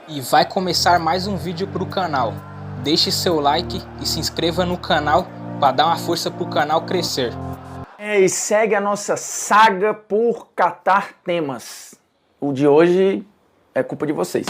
E vai começar mais um vídeo pro canal. Deixe seu like e se inscreva no canal para dar uma força pro canal crescer. E segue a nossa saga por catar temas. O de hoje é culpa de vocês.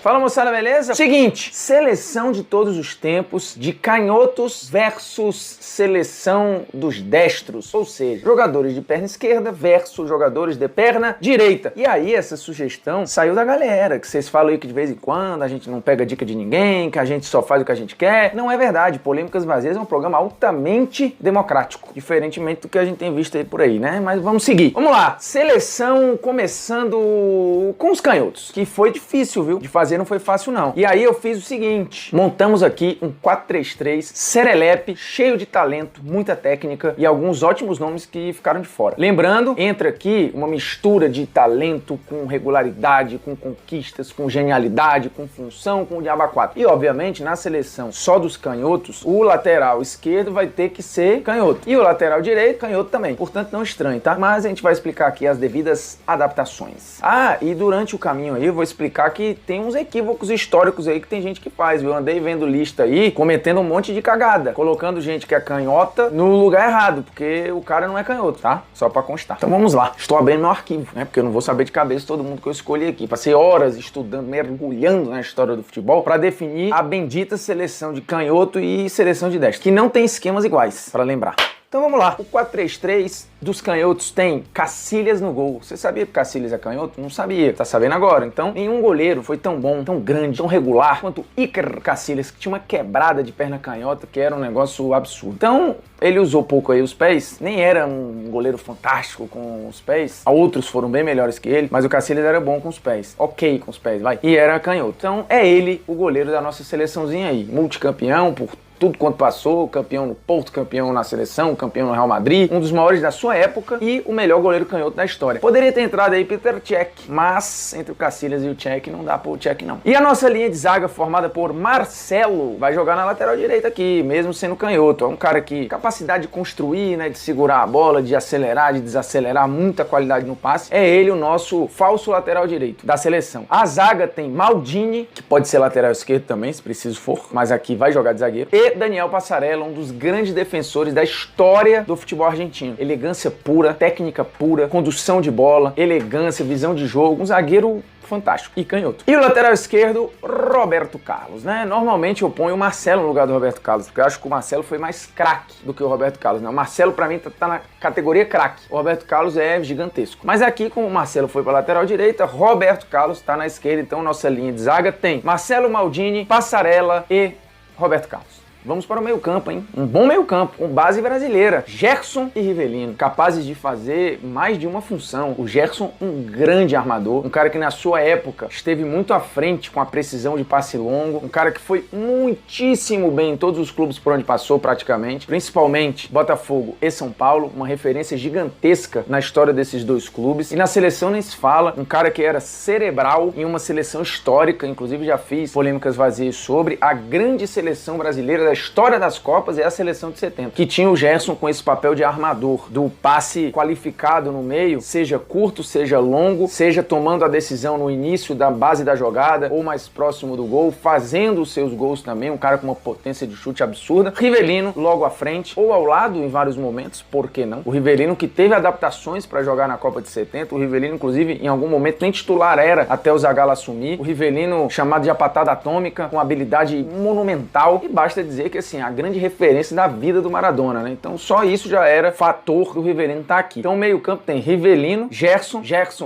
Fala, moçada, beleza? Seguinte, seleção de todos os tempos de canhotos versus seleção dos destros, ou seja, jogadores de perna esquerda versus jogadores de perna direita. E aí essa sugestão saiu da galera, que vocês falam aí que de vez em quando a gente não pega dica de ninguém, que a gente só faz o que a gente quer. Não é verdade, Polêmicas Vazias é um programa altamente democrático, diferentemente do que a gente tem visto aí por aí, né? Mas vamos seguir. Vamos lá, seleção começando com os canhotos, que foi difícil, viu, de fazer. Não foi fácil não. E aí eu fiz o seguinte, montamos aqui um 4-3-3 serelepe, cheio de talento, muita técnica e alguns ótimos nomes que ficaram de fora. Lembrando, entra aqui uma mistura de talento com regularidade, com conquistas, com genialidade, com função, com o diabo 4. E obviamente na seleção só dos canhotos, o lateral esquerdo vai ter que ser canhoto. E o lateral direito, canhoto também. Portanto não estranho, tá? Mas a gente vai explicar aqui as devidas adaptações. Ah, e durante o caminho aí eu vou explicar que tem uns equívocos históricos aí que tem gente que faz, viu? Eu andei vendo lista aí, cometendo um monte de cagada, colocando gente que é canhota no lugar errado, porque o cara não é canhoto, tá? Só pra constar. Então vamos lá. Estou abrindo meu arquivo, né? Porque eu não vou saber de cabeça todo mundo que eu escolhi aqui. Passei horas estudando, mergulhando na história do futebol pra definir a bendita seleção de canhoto e seleção de destro, que não tem esquemas iguais, pra lembrar. Então vamos lá, o 4-3-3 dos canhotos tem Cacilhas no gol. Você sabia que Cacilhas é canhoto? Não sabia, tá sabendo agora. Então nenhum goleiro foi tão bom, tão grande, tão regular quanto Iker Cacilhas, que tinha uma quebrada de perna canhota que era um negócio absurdo. Então ele usou pouco aí os pés, nem era um goleiro fantástico com os pés. Outros foram bem melhores que ele, mas o Cacilhas era bom com os pés, ok com os pés, vai. E era canhoto. Então é ele o goleiro da nossa seleçãozinha aí, multicampeão por tudo quanto passou, campeão no Porto, campeão na seleção, campeão no Real Madrid, um dos maiores da sua época e o melhor goleiro canhoto da história. Poderia ter entrado aí Peter Cech, mas entre o Cacilhas e o Cech não dá pro Cech não. E a nossa linha de zaga formada por Marcelo vai jogar na lateral direita aqui, mesmo sendo canhoto. É um cara que capacidade de construir, né, de segurar a bola, de acelerar, de desacelerar, muita qualidade no passe. É ele o nosso falso lateral direito da seleção. A zaga tem Maldini, que pode ser lateral esquerdo também, se preciso for, mas aqui vai jogar de zagueiro. E Daniel Passarella, um dos grandes defensores da história do futebol argentino. Elegância pura, técnica pura, condução de bola, elegância, visão de jogo, um zagueiro fantástico e canhoto. E o lateral esquerdo, Roberto Carlos, né? Normalmente eu ponho o Marcelo no lugar do Roberto Carlos, porque eu acho que o Marcelo foi mais craque do que o Roberto Carlos, né? O Marcelo pra mim tá na categoria craque. O Roberto Carlos é gigantesco. Mas aqui, como o Marcelo foi pra lateral direita, Roberto Carlos tá na esquerda, então nossa linha de zaga tem Marcelo, Maldini, Passarella e Roberto Carlos. Vamos para o meio campo, hein? Um bom meio campo, com base brasileira. Gerson e Rivelino, capazes de fazer mais de uma função. O Gerson, um grande armador, um cara que na sua época esteve muito à frente com a precisão de passe longo, um cara que foi muitíssimo bem em todos os clubes por onde passou praticamente, principalmente Botafogo e São Paulo, uma referência gigantesca na história desses dois clubes. E na seleção nem se fala, um cara que era cerebral em uma seleção histórica, inclusive já fiz polêmicas vazias sobre a grande seleção brasileira da história das Copas, é a seleção de 70, que tinha o Gerson com esse papel de armador, do passe qualificado no meio, seja curto, seja longo, seja tomando a decisão no início da base da jogada, ou mais próximo do gol, fazendo os seus gols também, um cara com uma potência de chute absurda. Rivelino logo à frente, ou ao lado em vários momentos, por que não? O Rivelino que teve adaptações para jogar na Copa de 70, o Rivelino inclusive em algum momento nem titular era, até o Zagallo assumir, o Rivelino chamado de a patada atômica, com habilidade monumental, e basta dizer que assim, a grande referência da vida do Maradona, né? Então só isso já era fator do Rivelino estar aqui. Então o meio campo tem Rivelino, Gerson,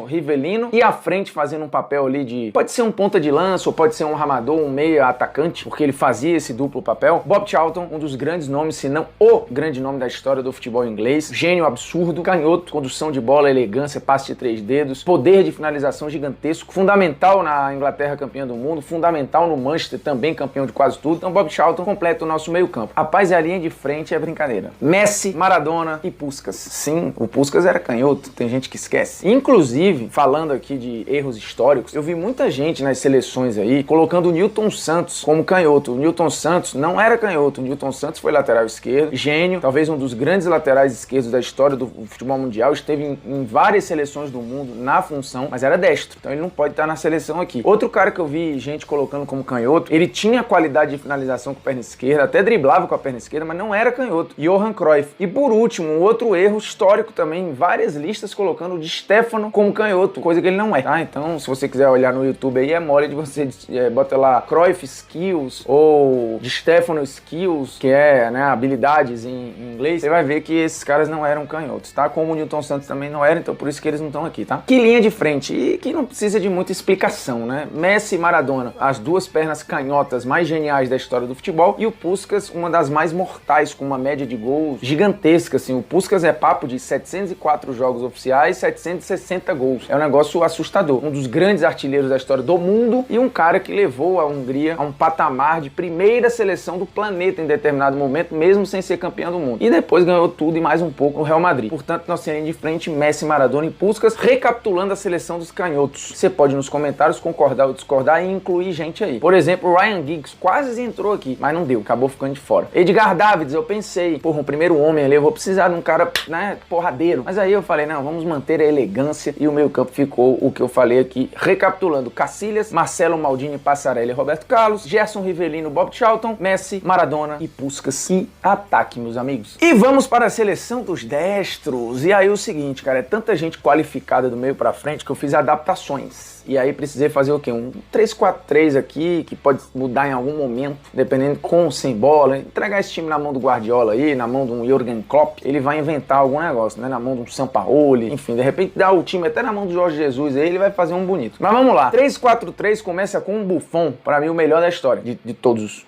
Rivelino, e à frente fazendo um papel ali de, pode ser um ponta de lança, ou pode ser um armador, um meia atacante, porque ele fazia esse duplo papel. Bob Charlton, um dos grandes nomes, se não o grande nome da história do futebol inglês, gênio absurdo, canhoto, condução de bola, elegância, passe de 3 dedos, poder de finalização gigantesco, fundamental na Inglaterra campeã do mundo, fundamental no Manchester, também campeão de quase tudo. Então Bob Charlton completa completa o nosso meio campo. Rapaz, a linha de frente é brincadeira. Messi, Maradona e Puskás. Sim, o Puskás era canhoto, tem gente que esquece. Inclusive, falando aqui de erros históricos, eu vi muita gente nas seleções aí colocando o Nilton Santos como canhoto. O Nilton Santos não era canhoto, o Nilton Santos foi lateral esquerdo, gênio, talvez um dos grandes laterais esquerdos da história do futebol mundial, esteve em várias seleções do mundo na função, mas era destro, então ele não pode estar na seleção aqui. Outro cara que eu vi gente colocando como canhoto, ele tinha qualidade de finalização com a perna esquerda, até driblava com a perna esquerda, mas não era canhoto. Johan Cruyff. E por último, um outro erro histórico também, em várias listas colocando o Di Stéfano como canhoto, coisa que ele não é, tá? Então, se você quiser olhar no YouTube aí, é mole de você bota lá Cruyff Skills ou Di Stéfano Skills, que é, né, habilidades em inglês, você vai ver que esses caras não eram canhotos, tá? Como o Nilton Santos também não era, então por isso que eles não estão aqui, tá? Que linha de frente, e que não precisa de muita explicação, né? Messi e Maradona, as duas pernas canhotas mais geniais da história do futebol, e o Puskás, uma das mais mortais, com uma média de gols gigantesca, assim. O Puskás é papo de 704 jogos oficiais, 760 gols. É um negócio assustador. Um dos grandes artilheiros da história do mundo e um cara que levou a Hungria a um patamar de primeira seleção do planeta em determinado momento, mesmo sem ser campeão do mundo. E depois ganhou tudo e mais um pouco no Real Madrid. Portanto, nossa linha de frente, Messi, Maradona e Puskás. Recapitulando a seleção dos canhotos. Você pode nos comentários concordar ou discordar e incluir gente aí. Por exemplo, o Ryan Giggs quase entrou aqui, mas não deu, acabou ficando de fora. Edgar Davids, eu pensei, porra, o primeiro homem ali, eu vou precisar de um cara, né, porradeiro. Mas aí eu falei, não, vamos manter a elegância, e o meio campo ficou o que eu falei aqui. Recapitulando, Cacilhas, Marcelo Maldini, Passarelli, Roberto Carlos, Gerson Rivellino, Bob Charlton, Messi, Maradona e Puskás. E ataque, meus amigos. E vamos para a seleção dos destros. E aí o seguinte, cara, é tanta gente qualificada do meio pra frente que eu fiz adaptações. E aí precisei fazer o quê? Um 3-4-3 aqui, que pode mudar em algum momento, dependendo com ou sem bola. Entregar esse time na mão do Guardiola aí, na mão de um Jürgen Klopp, ele vai inventar algum negócio, né? Na mão de um Sampaoli, enfim, de repente dá o time até na mão do Jorge Jesus aí, ele vai fazer um bonito. Mas vamos lá, 3-4-3 começa com um Buffon, pra mim o melhor da história, de todos.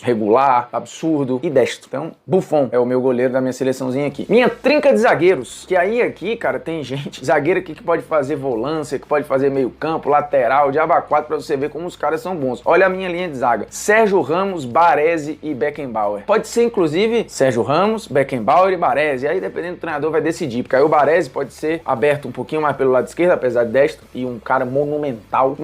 Regular, absurdo e destro. Então, Buffon é o meu goleiro da minha seleçãozinha aqui. Minha trinca de zagueiros, que aí aqui, cara, tem gente, zagueiro aqui que pode fazer volância, que pode fazer meio campo, lateral, de aba 4, pra você ver como os caras são bons. Olha a minha linha de zaga. Sérgio Ramos, Baresi e Beckenbauer. Pode ser, inclusive, Sérgio Ramos, Beckenbauer e Baresi. Aí, dependendo do treinador, vai decidir. Porque aí o Baresi pode ser aberto um pouquinho mais pelo lado esquerdo, apesar de destro, e um cara monumental.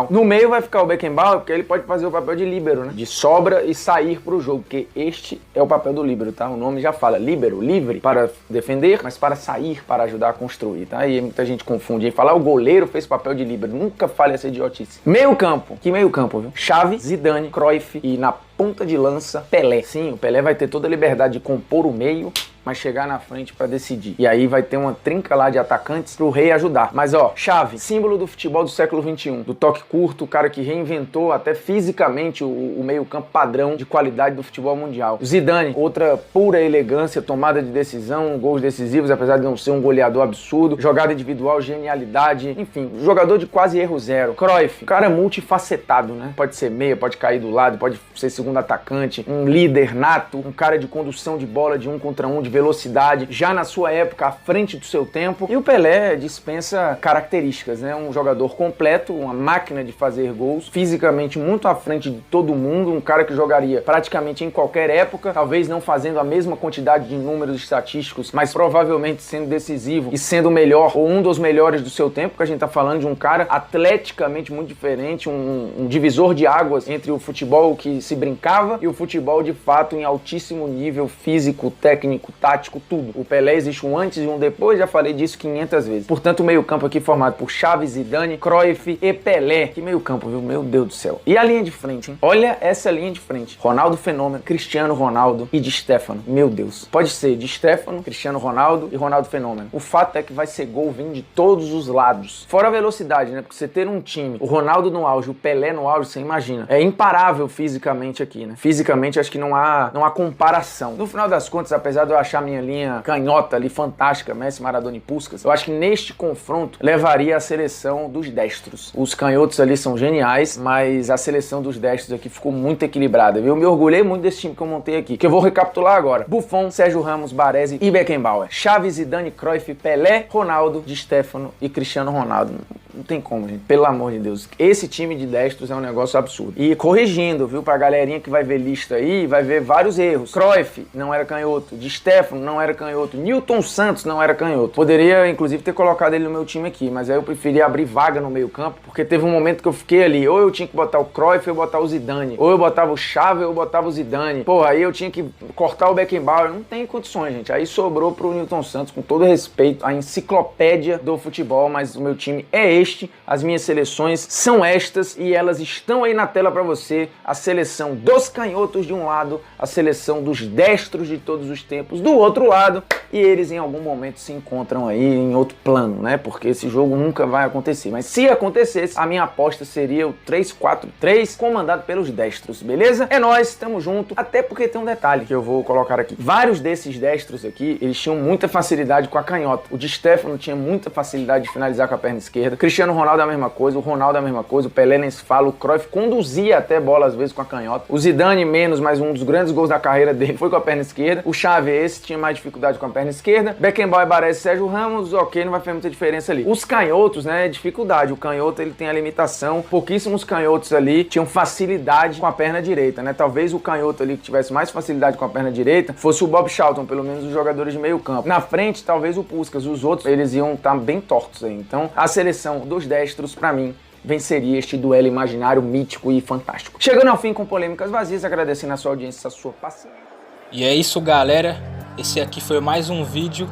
No meio vai ficar o Beckenbauer, porque ele pode fazer o papel de líbero, né? De sobra e sair pro jogo, porque este é o papel do líbero, tá? O nome já fala, líbero, livre para defender, mas para sair, para ajudar a construir, tá? E muita gente confunde. E fala, o goleiro fez papel de líbero. Nunca fale essa idiotice. Meio campo. Que meio campo, viu? Xavi, Zidane, Cruyff e na ponta de lança, Pelé. Sim, o Pelé vai ter toda a liberdade de compor o meio, mas chegar na frente pra decidir. E aí vai ter uma trinca lá de atacantes pro rei ajudar. Mas ó, Xavi, símbolo do futebol do século XXI, do toque curto, o cara que reinventou até fisicamente o meio-campo padrão de qualidade do futebol mundial. Zidane, outra pura elegância, tomada de decisão, gols decisivos, apesar de não ser um goleador absurdo, jogada individual, genialidade, enfim, jogador de quase erro zero. Cruyff, cara multifacetado, né? Pode ser meia, pode cair do lado, pode ser segundo atacante, um líder nato, um cara de condução de bola de 1 contra 1, de velocidade, já na sua época à frente do seu tempo. E o Pelé dispensa características, né? Um jogador completo, uma máquina de fazer gols, fisicamente muito à frente de todo mundo, um cara que jogaria praticamente em qualquer época, talvez não fazendo a mesma quantidade de números estatísticos, mas provavelmente sendo decisivo e sendo o melhor ou um dos melhores do seu tempo, porque a gente tá falando de um cara atleticamente muito diferente, um divisor de águas entre o futebol que se brincava e o futebol de fato em altíssimo nível físico, técnico, tático, tudo. O Pelé existe um antes e um depois, já falei disso 500 vezes. Portanto, o meio-campo aqui formado por Xavi, Zidane, Cruyff e Pelé. Que meio-campo, viu? Meu Deus do céu. E a linha de frente, hein? Olha essa linha de frente. Ronaldo Fenômeno, Cristiano Ronaldo e Di Stéfano. Meu Deus. Pode ser Di Stéfano, Cristiano Ronaldo e Ronaldo Fenômeno. O fato é que vai ser gol vindo de todos os lados. Fora a velocidade, né? Porque você ter um time, o Ronaldo no auge, o Pelé no auge, você imagina. É imparável fisicamente aqui, né? Fisicamente, acho que não há comparação. No final das contas, apesar de eu achar minha linha canhota ali fantástica, Messi, Maradona e Puskás, eu acho que neste confronto levaria a seleção dos destros. Os canhotos ali são geniais, mas a seleção dos destros aqui ficou muito equilibrada, viu? Eu me orgulhei muito desse time que eu montei aqui, que eu vou recapitular agora. Buffon, Sérgio Ramos, Baresi e Beckenbauer. Xavi, Zidane, Cruyff, Pelé, Ronaldo, Di Stéfano e Cristiano Ronaldo. não tem como, gente. Pelo amor de Deus. Esse time de destros é um negócio absurdo. E corrigindo, viu, pra galerinha que vai ver lista aí, vai ver vários erros. Cruyff não era canhoto. Di Stefano não era canhoto. Newton Santos não era canhoto. Poderia, inclusive, ter colocado ele no meu time aqui, mas aí eu preferi abrir vaga no meio campo, porque teve um momento que eu fiquei ali, ou eu tinha que botar o Cruyff ou eu botar o Zidane. Ou eu botava o Xavi ou eu botava o Zidane. Pô, aí eu tinha que cortar o Beckenbauer. Não tem condições, gente. Aí sobrou pro Newton Santos, com todo respeito, a enciclopédia do futebol, mas o meu time é este, as minhas seleções são estas e elas estão aí na tela pra você. A seleção dos canhotos de um lado, a seleção dos destros de todos os tempos do outro lado, e eles em algum momento se encontram aí em outro plano, né? Porque esse jogo nunca vai acontecer. Mas se acontecesse, a minha aposta seria o 3-4-3 comandado pelos destros, beleza? É nóis, tamo junto. Até porque tem um detalhe que eu vou colocar aqui. Vários desses destros aqui, eles tinham muita facilidade com a canhota. O Di Stefano tinha muita facilidade de finalizar com a perna esquerda. Cristiano Ronaldo é a mesma coisa, o Ronaldo é a mesma coisa, o Pelé nem se fala, o Cruyff conduzia até bola às vezes com a canhota. O Zidane menos, mas um dos grandes gols da carreira dele foi com a perna esquerda. O Xavi esse tinha mais dificuldade com a perna esquerda. Beckenbauer, Baresi, Sérgio Ramos, ok, não vai fazer muita diferença ali. Os canhotos, né, é dificuldade. O canhoto, ele tem a limitação. Pouquíssimos canhotos ali tinham facilidade com a perna direita, né? Talvez o canhoto ali que tivesse mais facilidade com a perna direita fosse o Bob Charlton, pelo menos os jogadores de meio campo. Na frente, talvez o Puskás. Os outros, eles iam estar bem tortos aí. Então, a seleção dos destros, pra mim, venceria este duelo imaginário, mítico e fantástico. Chegando ao fim com polêmicas vazias, agradecendo a sua audiência, a sua paciência. E é isso, galera. Esse aqui foi mais um vídeo.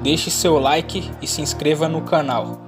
Deixe seu like e se inscreva no canal.